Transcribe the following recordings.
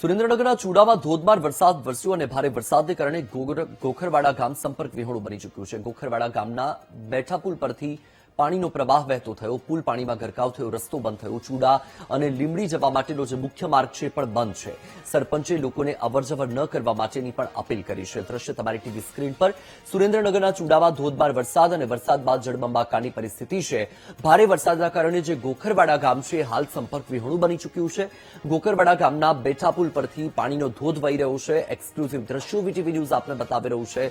સુરેન્દ્રનગરના ચૂડામાં ધોધમાર વરસાદ વરસ્યો અને ભારે વરસાદને કારણે ગોખરવાડા ગામ સંપર્ક વિહોણું બની ચૂક્યું છે। ગોખરવાડા ગામના બેઠા પુલ પરથી પાણીનો પ્રવાહ વહેતો થયો, પુલ પાણીમાં ગરકાવ થયો, રસ્તો બંધ થયો। ચૂડા અને લીંબડી જવા માટેનો જે મુખ્ય માર્ગ છે પણ બંધ છે। સરપંચે લોકોને અવરજવર ન કરવા માટેની પણ અપીલ કરી છે। દ્રશ્ય તમારી ટીવી સ્ક્રીન પર સુરેન્દ્રનગરના ચૂડામાં ધોધમાર વરસાદ અને વરસાદ બાદ જળબંબાકારની પરિસ્થિતિ છે। ભારે વરસાદના કારણે જે ગોખરવાડા ગામ છે હાલ સંપર્ક વિહોણું બની ચૂક્યું છે। ગોખરવાડા ગામના બેઠા પુલ પરથી પાણીનો ધોધ વહી રહ્યો છે। એક્સક્લુઝિવ દ્રશ્યો વીટીવી ન્યૂઝ આપને બતાવી રહ્યું છે।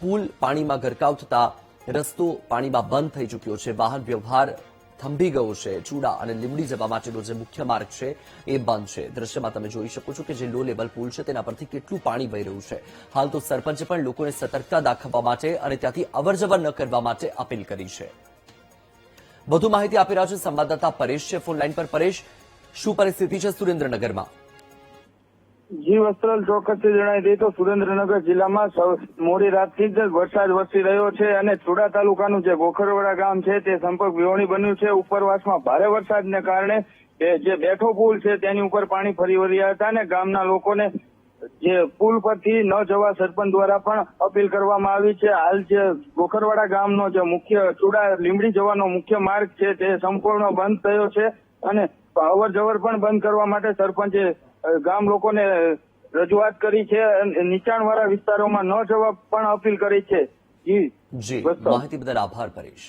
પુલ પાણીમાં ગરકાવ થતા રસ્તો પાણીમાં બંધ થઈ ચૂક્યો છે, વાહન વ્યવહાર થંભી ગયો છે। ચૂડા અને લીંબડી જવા માટેનો જે મુખ્ય માર્ગ છે એ બંધ છે। દ્રશ્યમાં તમે જોઈ શકો છો કે જે લો લેવલ પુલ છે તેના પરથી કેટલું પાણી વહી રહ્યું છે। હાલ તો સરપંચે પણ લોકોને સતર્કતા દાખવવા માટે અને ત્યાંથી અવરજવર ન કરવા માટે અપીલ કરી છે। વધુ માહિતી આપી રહ્યા છે સંવાદદાતા પરેશ છે ફોન લાઈન પર। પરેશ, શું પરિસ્થિતિ છે સુરેન્દ્રનગરમાં? જી વસ્ત્રાલ, ચોક્કસથી જણાવી દઈએ તો સુરેન્દ્રનગર જિલ્લામાં મોડી રાતથી જ વરસાદ વરસી રહ્યો છે અને ચૂડા તાલુકાનું જે ગોખરવાડા ગામ છે તે સંપર્ક વિહોણી બન્યું છે। ઉપરવાસમાં ભારે વરસાદને કારણે જે બેઠો પુલ છે તેની ઉપર પાણી ફરી વળ્યા હતા અને ગામના લોકોને જે પુલ પરથી ન જવા સરપંચ દ્વારા પણ અપીલ કરવામાં આવી છે। હાલ જે ગોખરવાડા ગામનો જે મુખ્ય ચૂડા લીંબડી જવાનો મુખ્ય માર્ગ છે તે સંપૂર્ણ બંધ થયો છે અને અવર જવર પણ બંધ કરવા માટે સરપંચે ગામ લોકોને રજૂઆત કરી છે। નીચાણવાળા વિસ્તારોમાં ન જવા પણ અપીલ કરી છે। જી, માહિતી બદલ આભાર પરેશ।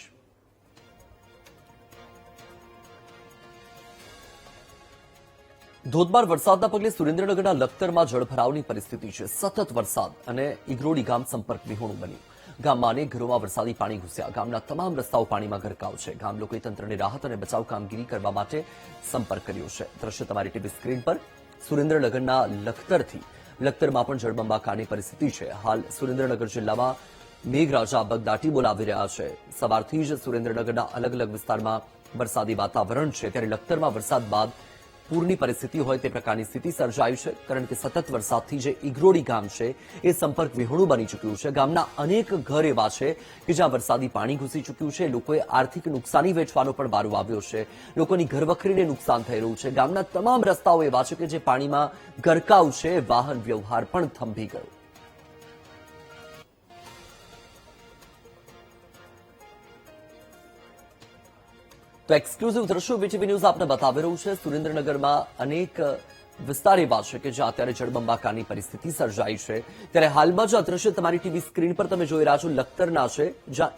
ધોધમાર વરસાદના પગલે સુરેન્દ્રનગરના લખતરમાં જળભરાવની પરિસ્થિતિ છે। સતત વરસાદ અને ઇગ્રોડી ગામ સંપર્ક વિહોણું બન્યું। ગામમાં અનેક ઘરોમાં વરસાદી પાણી ઘૂસ્યા। ગામના તમામ રસ્તાઓ પાણીમાં ગરકાવ છે। ગામ લોકોએ તંત્રને રાહત અને બચાવ કામગીરી કરવા માટે સંપર્ક કર્યો છે। દ્રશ્ય તમારી ટીવી સ્ક્રીન પર સુરેન્દ્રનગરના લખતરમાં પણ જળબંબાકારની પરિસ્થિતિ છે। હાલ સુરેન્દ્રનગર જિલ્લામાં મેઘરાજા બગદાટી બોલાવી રહ્યા છે। સવારથી જ સુરેન્દ્રનગરના અલગ અલગ વિસ્તારમાં વરસાદી વાતાવરણ છે, ત્યારે લખતરમાં વરસાદ બાદ પૂરની પરિસ્થિતિ હોય તે પ્રકારની સ્થિતિ સર્જાઈ છે, કારણ કે સતત વરસાદથી જે ઇગ્રોડી ગામ છે એ સંપર્ક વિહોણું બની ચૂક્યું છે। ગામના અનેક ઘર એવા છે કે જ્યાં વરસાદી પાણી ઘૂસી ચૂક્યું છે। લોકોએ આર્થિક નુકસાની વેઠવાનો પણ વારો આવ્યો છે। લોકોની ઘરવખરીને નુકસાન થઈ રહ્યું છે। ગામના તમામ રસ્તાઓ એવા છે કે જે પાણીમાં ગરકાવ છે, વાહન વ્યવહાર પણ થંભી ગયો। તો એક્સક્લુઝિવ દ્રશ્યો વીટીવી ન્યૂઝ આપને બતાવી રહ્યું છે। સુરેન્દ્રનગરમાં અનેક વિસ્તાર એવા છે કે જ્યાં અત્યારે જળબંબાકારની પરિસ્થિતિ સર્જાઈ છે, ત્યારે હાલમાં જો આ દ્રશ્ય તમારી ટીવી સ્ક્રીન પર તમે જોઈ રહ્યા છો લખતરના છે, જ્યાં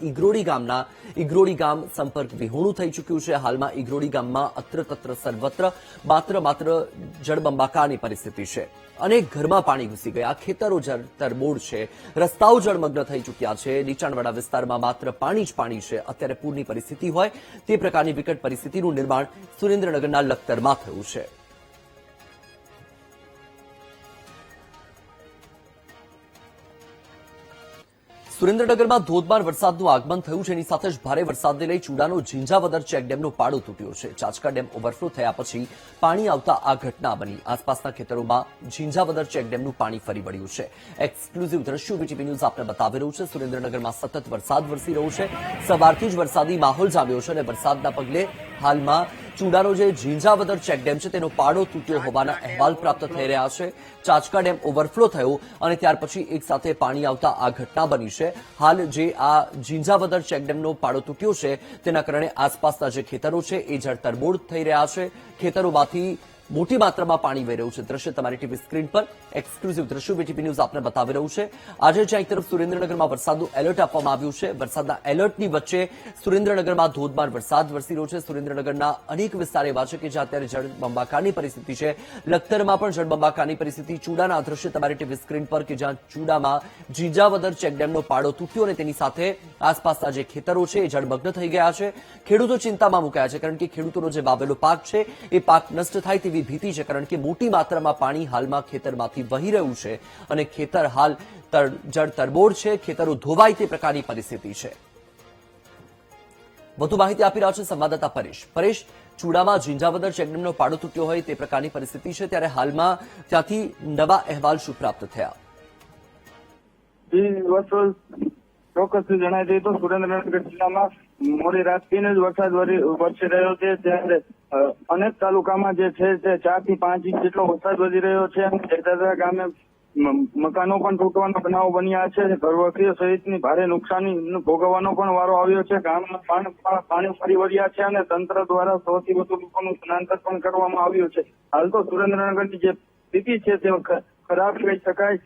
ઇગ્રોડી ગામ સંપર્ક વિહોણું થઈ ચૂક્યું છે। હાલમાં ઇગ્રોડી ગામમાં અત્ર તત્ર સર્વત્ર માત્ર જળબંબાકારની પરિસ્થિતિ છે। અનેક ઘરમાં પાણી ઘૂસી ગયા, ખેતરો તરબોળ છે, રસ્તાઓ જળમગ્ન થઈ ચૂક્યા છે। નીચાણવાળા વિસ્તારમાં માત્ર પાણી જ પાણી છે। અત્યારે પૂરની પરિસ્થિતિ હોય તે પ્રકારની વિકટ પરિસ્થિતિનું નિર્માણ સુરેન્દ્રનગરના લખતરમાં થયું છે। સુરેન્દ્રનગરમાં ધોધમાર વરસાદનું આગમન થયું છે, એની સાથે જ ભારે વરસાદને લઈ ચૂડાનો ઝીંઝાવદર ચેકડેમનો પાળો તૂટ્યો છે। ચાચકા ડેમ ઓવરફ્લો થયા પછી પાણી આવતા આ ઘટના બની। આસપાસના ખેતરોમાં ઝીંઝાવદર ચેકડેમનું પાણી ફરી વળ્યું છે। એક્સક્લુઝિવ દ્રશ્યો વીટીવી ન્યૂઝ આપને બતાવી રહ્યું છે। સુરેન્દ્રનગરમાં સતત વરસાદ વરસી રહ્યો છે। સવારથી જ વરસાદી માહોલ જામ્યો છે અને વરસાદના પગલે હાલમાં ચૂડાનો જે ઝીંઝાવદર ચેકડેમ છે તેનો પાળો તૂટ્યો હોવાના અહેવાલ પ્રાપ્ત થઈ રહ્યા છે। ચાચકા ડેમ ઓવરફ્લો થયો અને ત્યાર પછી એક સાથે પાણી આવતા આ ઘટના બની છે। હાલ જે આ ઝીંઝાવદર ચેકડેમનો પાળો તૂટ્યો છે તેના કારણે આસપાસના જે ખેતરો છે એ જળતરબોળ થઈ રહ્યા છે। ખેતરોમાંથી મોટી માત્રામાં પાણી વહી રહ્યું છે। દ્રશ્ય તમારી ટીવી સ્ક્રીન પર એક્સક્લુઝિવ દ્રશ્યો વીટીવી ન્યૂઝ આપને બતાવી રહ્યું છે। આજે જ્યાં એક તરફ સુરેન્દ્રનગરમાં વરસાદનું એલર્ટ આપવામાં આવ્યું છે, વરસાદના એલર્ટની વચ્ચે સુરેન્દ્રનગરમાં ધોધમાર વરસાદ વરસી રહ્યો છે। સુરેન્દ્રનગરના અનેક વિસ્તાર એવા છે કે જ્યાં અત્યારે જળબંબાકારની પરિસ્થિતિ છે। લખતરમાં પણ જળબંબાકારની પરિસ્થિતિ। ચૂડાના દ્રશ્ય તમારી ટીવી સ્ક્રીન પર કે જ્યાં ચૂડામાં ઝીંઝાવદર ચેકડેમનો પાળો તૂટ્યો અને તેની સાથે આસપાસના જે ખેતરો છે એ જળમગ્ન થઈ ગયા છે। ખેડૂતો ચિંતામાં મુકાયા છે, કારણ કે ખેડૂતોનો જે વાવેલો પાક છે એ પાક નષ્ટ થાય તેવી ભીતિ છે, કારણ કે મોટી માત્રામાં પાણી હાલમાં ખેતરમાંથી વહી રહ્યું છે અને ખેતર હાલ જળ તરબોળ છે, ખેતરો ધોવાય તે પ્રકારની પરિસ્થિતિ છે। વધુ માહિતી આપી રહ્યા છે સંવાદદાતા પરેશ। ચૂડામાં ઝીંઝાવદર ચેકડેમનો પાળો તૂટ્યો હોય તે પ્રકારની પરિસ્થિતિ છે, ત્યારે હાલમાં ત્યાંથી નવા અહેવાલ શું પ્રાપ્ત થયા? ચોક્કસથી જણાવી દઈએ તો સુરેન્દ્રનગર જિલ્લામાં મોડી રાતથી જ વરસાદ વરસી રહ્યો છે, ત્યારે અનેક તાલુકામાં જે છે તે 4 થી 5 ઇંચ જેટલો વરસાદ વધી રહ્યો છે અને જેતરા ગામે મકાનો પણ તૂટવાના બનાવો બન્યા છે, ઘરવખરીઓ સહિતની ભારે નુકસાની ભોગવવાનો પણ વારો આવ્યો છે. ગામમાં પાણી ફરી વળ્યા છે અને તંત્ર દ્વારા 100 થી વધુ લોકોનું સ્થળાંતર પણ કરવામાં આવ્યું છે. હાલ તો સુરેન્દ્રનગરની જે સ્થિતિ છે તે ખરાબ કહી શકાય.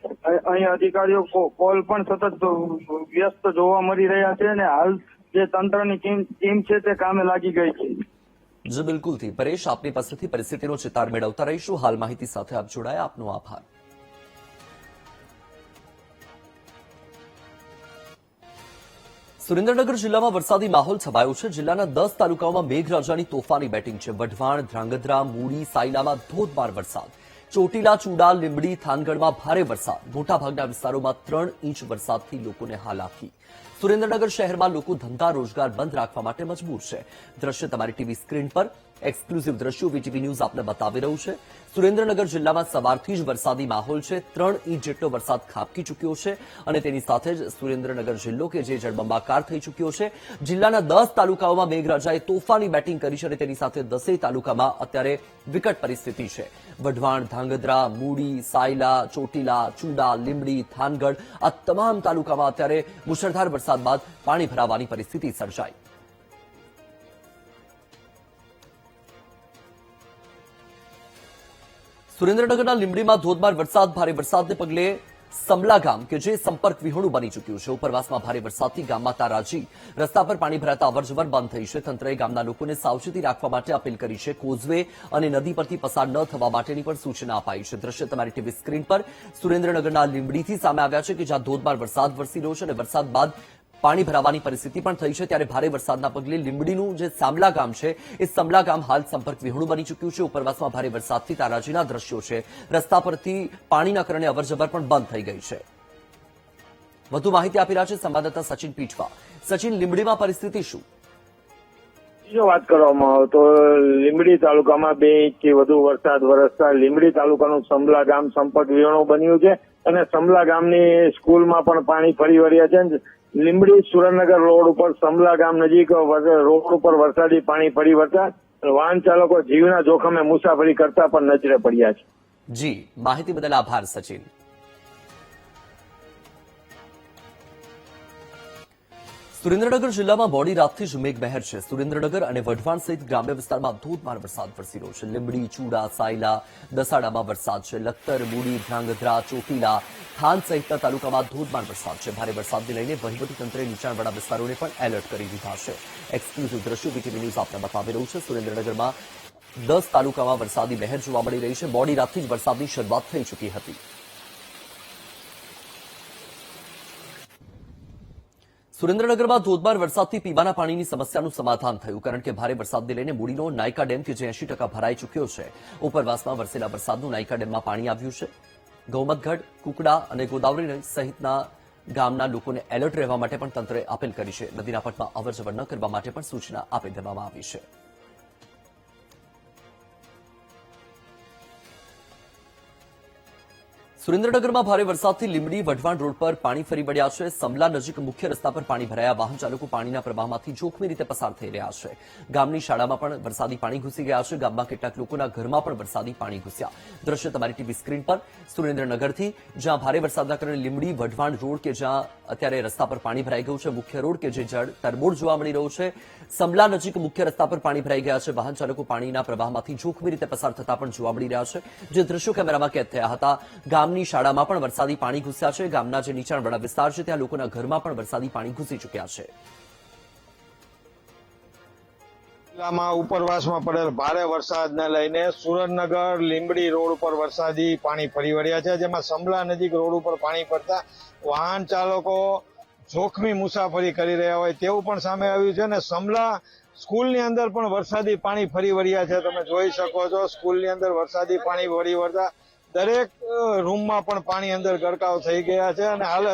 અહીં અધિકારીઓ કોલ પણ સતત વ્યસ્ત જોવા મળી રહ્યા છે અને હાલ જે તંત્રની ટીમ છે તે કામે લાગી ગઈ છે. જી બિલકુલથી પરેશ, આપની પાસેથી પરિસ્થિતિનો ચિતાર મેળવતા રહીશું. હાલ માહિતી સાથે આપ જોડાયા, આપનો આભાર. સુરેન્દ્રનગર જિલ્લામાં વરસાદી માહોલ છવાયો છે. જિલ્લાના 10 તાલુકાઓમાં મેઘરાજાની તોફાની બેટિંગ છે. વઢવાણ, ધ્રાંગધ્રા, મૂળી, સાયલામાં ધોધમાર વરસાદ. ચોટીલા, ચુડા, લીંબડી, થાનગઢમાં ભારે વરસાદ. મોટાભાગના વિસ્તારોમાં 3 ઇંચ વરસાદથી લોકોને હાલાકી. સુરેન્દ્રનગર શહેરમાં લોકો ધંધા રોજગાર બંધ રાખવા માટે મજબૂર છે. દ્રશ્ય તમારી ટીવી સ્ક્રીન પર એક્સક્લુઝિવ દ્રશ્યો વીટીવી ન્યૂઝ આપને બતાવી રહ્યું છે. સુરેન્દ્રનગર જિલ્લામાં સવારથી જ વરસાદી માહોલ છે. 3 ઇંચ જેટલો વરસાદ ખાબકી ચૂક્યો છે અને તેની સાથે જ સુરેન્દ્રનગર જિલ્લો કે જે જળબંબાકાર થઈ ચૂક્યો છે. જિલ્લાના 10 તાલુકાઓમાં મેઘરાજાએ તોફાની બેટિંગ કરી છે અને તેની સાથે 10 તાલુકામાં અત્યારે વિકટ પરિસ્થિતિ છે. વઢવાણ, ધ્રાંગધ્રા, મૂળી, સાયલા, ચોટીલા, ચુડા, લીંબડી, થાનગઢ આ તમામ તાલુકામાં અત્યારે મુશળધાર વરસાદ બાદ પાણી ભરાવાની પરિસ્થિતિ સર્જાઈ. સુરેન્દ્રનગરના લીંબડીમાં ધોધમાર વરસાદ. ભારે વરસાદને પગલે સમલા ગામ કે જે સંપર્ક વિહોણું બની ચૂક્યું છે. ઉપરવાસમાં ભારે વરસાદથી ગામમાં તારાજી. રસ્તા પર પાણી ભરાતા અવરજવર બંધ થઈ છે. તંત્રએ ગામના લોકોને સાવચેતી રાખવા માટે અપીલ કરી છે. કોઝવે અને નદી પરથી પસાર ન થવા માટેની પણ સૂચના અપાઈ છે. દ્રશ્ય તમારી ટીવી સ્ક્રીન પર સુરેન્દ્રનગરના લીંબડીથી સામે આવ્યા છે કે જ્યાં ધોધમાર વરસાદ વરસી રહ્યો છે અને વરસાદ બાદ પાણી ભરાવાની પરિસ્થિતિ પણ થઈ છે. ત્યારે ભારે વરસાદના પગલે લીંબડીનું જે સામલા ગામ છે એ સમલા ગામ હાલ સંપર્ક વિહોણું બની ચૂક્યું છે. ઉપરવાસમાં ભારે વરસાદથી તારાજીના દ્રશ્યો છે. રસ્તા પરથી પાણીના કારણે અવરજવર પણ બંધ થઈ ગઈ છે. વધુ માહિતી આપી રહ્યા છે સંવાદદાતા સચિન પીઠવા. સચિન, લીંબડીમાં પરિસ્થિતિ શું? જો વાત કરવામાં આવે તો લીંબડી તાલુકામાં 2 ઇંચથી વધુ વરસાદ વરસતા લીંબડી તાલુકાનું સમલા ગામ સંપર્ક વિહોણું બન્યું છે અને સમલા ગામની સ્કૂલમાં પણ પાણી ફરી વળ્યા છે. લીંબડી સુરેન્દ્રનગર રોડ ઉપર સમલા ગામ નજીક રોડ ઉપર વરસાદી પાણી ફરી વળતા વાહન ચાલકો જીવના જોખમે મુસાફરી કરતા પણ નજરે પડ્યા છે. જી, માહિતી બદલ આભાર સચિન. સુરેન્દ્રનગર જિલ્લામાં મોડી રાતથી જ મેઘમહેર છે. સુરેન્દ્રનગર અને વઢવાણ સહિત ગ્રામ્ય વિસ્તારમાં ધોધમાર વરસાદ વરસી રહ્યો છે. લીંબડી, ચુડા, સાયલા, દસાડામાં વરસાદ છે. લખતર, મૂળી, ધ્રાંગધ્રા, ચોટીલા, થાન સહિતના તાલુકામાં ધોધમાર વરસાદ છે. ભારે વરસાદને લઈને વહીવટીતંત્રે નીચાણવાળા વિસ્તારોને પણ એલર્ટ કરી દીધા છે. એક્સક્લુઝિવ દ્રશ્યો વીટીવી ન્યૂઝ આપને બતાવી રહ્યું છે. સુરેન્દ્રનગરમાં 10 તાલુકામાં વરસાદી મહેર જોવા મળી રહી છે. મોડી રાતથી જ વરસાદની શરૂઆત થઈ ચૂકી હતી. સુરેન્દ્રનગરમાં ધોધમાર વરસાદથી પીવાના પાણીની સમસ્યાનું સમાધાન થયું, કારણ કે ભારે વરસાદને લઈને મૂડીનો નાયકા ડેમ કે જે 80% ભરાઈ ચૂક્યો છે. ઉપરવાસમાં વરસેલા વરસાદનું નાયકા ડેમમાં પાણી આવ્યું છે. ગૌમતગઢ, કુકડા અને ગોદાવરી સહિતના ગામના લોકોને એલર્ટ રહેવા માટે પણ તંત્રએ અપીલ કરી છે. નદીના પટમાં અવરજવર ન કરવા માટે પણ સૂચના આપી દેવામાં આવી છે. સુરેન્દ્રનગરમાં ભારે વરસાદથી લીંબડી વઢવાણ રોડ પર પાણી ફરી વળ્યા છે. સમલા નજીક મુખ્ય રસ્તા પર પાણી ભરાયા. વાહન ચાલકો પાણીના પ્રવાહમાંથી જોખમી રીતે પસાર થઈ રહ્યા છે. ગામની શાળામાં પણ વરસાદી પાણી ઘૂસી ગયા છે. ગામમાં કેટલાક લોકોના ઘરમાં પણ વરસાદી પાણી ઘૂસ્યા. દ્રશ્ય તમારી ટીવી સ્ક્રીન પર સુરેન્દ્રનગરથી, જ્યાં ભારે વરસાદના કારણે લીંબડી વઢવાણ રોડ કે જ્યાં અત્યારે રસ્તા પર પાણી ભરાઈ ગયું છે, મુખ્ય રોડ કે જે જળ તરબોળ જોવા મળી રહ્યો છે. સમલા નજીક મુખ્ય રસ્તા પર પાણી ભરાઈ ગયા છે. વાહન ચાલકો પાણીના પ્રવાહમાંથી જોખમી રીતે પસાર થતા પણ જોવા મળી રહ્યા છે, જે દ્રશ્યો કેમેરામાં કેદ થયા હતા. ગામની શાળામાં પણ વરસાદી પાણી ઘૂસ્યા છે. ગામના જે નીચાણવાળા વિસ્તાર છે ત્યાં લોકોના ઘરમાં પણ વરસાદી પાણી ઘૂસી ચૂક્યા છે. જિલ્લામાં ઉપરવાસમાં પડેલ ભારે વરસાદને લઈને સુરેન્દ્રનગર લીંબડી રોડ ઉપર વરસાદી પાણી ફરી વળ્યા છે, જેમાં સમલા નજીક રોડ ઉપર પાણી પડતા વાહન ચાલકો જોખમી મુસાફરી કરી રહ્યા હોય તેવું પણ સામે આવ્યું છે. અને સમલા સ્કૂલની અંદર પણ વરસાદી પાણી ફરી વળ્યા છે. તમે જોઈ શકો છો, સ્કૂલની અંદર વરસાદી પાણી ફરી વળતા દરેક રૂમમાં પણ પાણી અંદર ગરકાવ થઈ ગયા છે. અને હાલ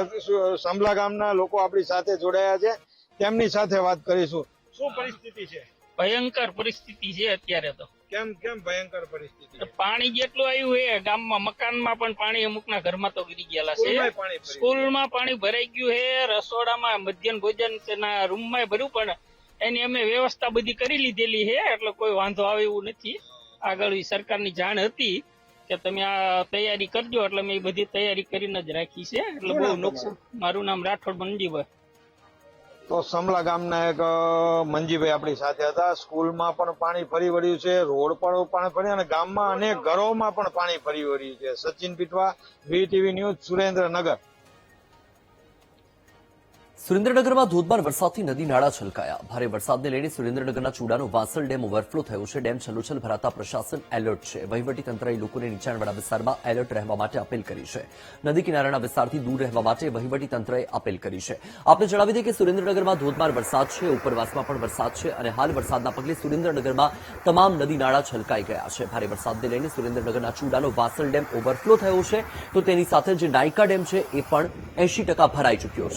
સમલા ગામના લોકો આપણી સાથે જોડાયા છે, તેમની સાથે વાત કરીશું. શું પરિસ્થિતિ છે? ભયંકર પરિસ્થિતિ છે અત્યારે તો. કેમ ભયંકર પરિસ્થિતિ? પાણી જેટલું આવ્યું છે ગામમાં, મકાનમાં પણ પાણી, અમુકના ઘરમાં તો ગીરી ગયેલા છે. સ્કૂલમાં પાણી ભરાઈ ગયું છે, રસોડામાં મધ્યાહન ભોજન રૂમમાં ભર્યું, પણ એની અમે વ્યવસ્થા બધી કરી લીધેલી છે, એટલે કોઈ વાંધો આવે એવું નથી. આગળ ઈ સરકારની જાણ હતી કે તમે આ તૈયારી કરજો, એટલે મેં બધી તૈયારી કરીને જ રાખી છે. એટલે બહુ નુકસાન. મારું નામ રાઠોડ મંજીભાઈ. તો સમલા ગામના એક મંજીભાઈ આપણી સાથે હતા. સ્કૂલમાં પણ પાણી ફરી વળ્યું છે, રોડ પર પાણી ફર્યું અને ગામમાં અનેક ઘરોમાં પણ પાણી ફરી વળ્યું છે. Sachin Pithva, VTV news, Surendranagar. સુરેન્દ્રનગરમાં ધોધમાર વરસાદથી નદી નાળા છલકાયા. ભારે વરસાદને લઈને સુરેન્દ્રનગરના ચૂડાનો વાસલ ડેમ ઓવરફ્લો થયો છે. ડેમ છલોછલ ભરાતા પ્રશાસન એલર્ટ છે. વહીવટીતંત્રએ લોકોને નીચાણવાળા વિસ્તારમાં એલર્ટ રહેવા માટે અપીલ કરી છે. નદી કિનારાના વિસ્તારથી દૂર રહેવા માટે વહીવટીતંત્રએ અપીલ કરી છે. આપને જણાવી દઈએ કે સુરેન્દ્રનગરમાં ધોધમાર વરસાદ છે, ઉપરવાસમાં પણ વરસાદ છે અને હાલ વરસાદના પગલે સુરેન્દ્રનગરમાં તમામ નદી નાળા છલકાઈ ગયા છે. ભારે વરસાદને લઈને સુરેન્દ્રનગરના ચૂડાનો વાસલ ડેમ ઓવરફ્લો થયો છે, તો તેની સાથે જે નાયકા ડેમ છે એ પણ 80% ભરાઈ ચૂક્યો છે.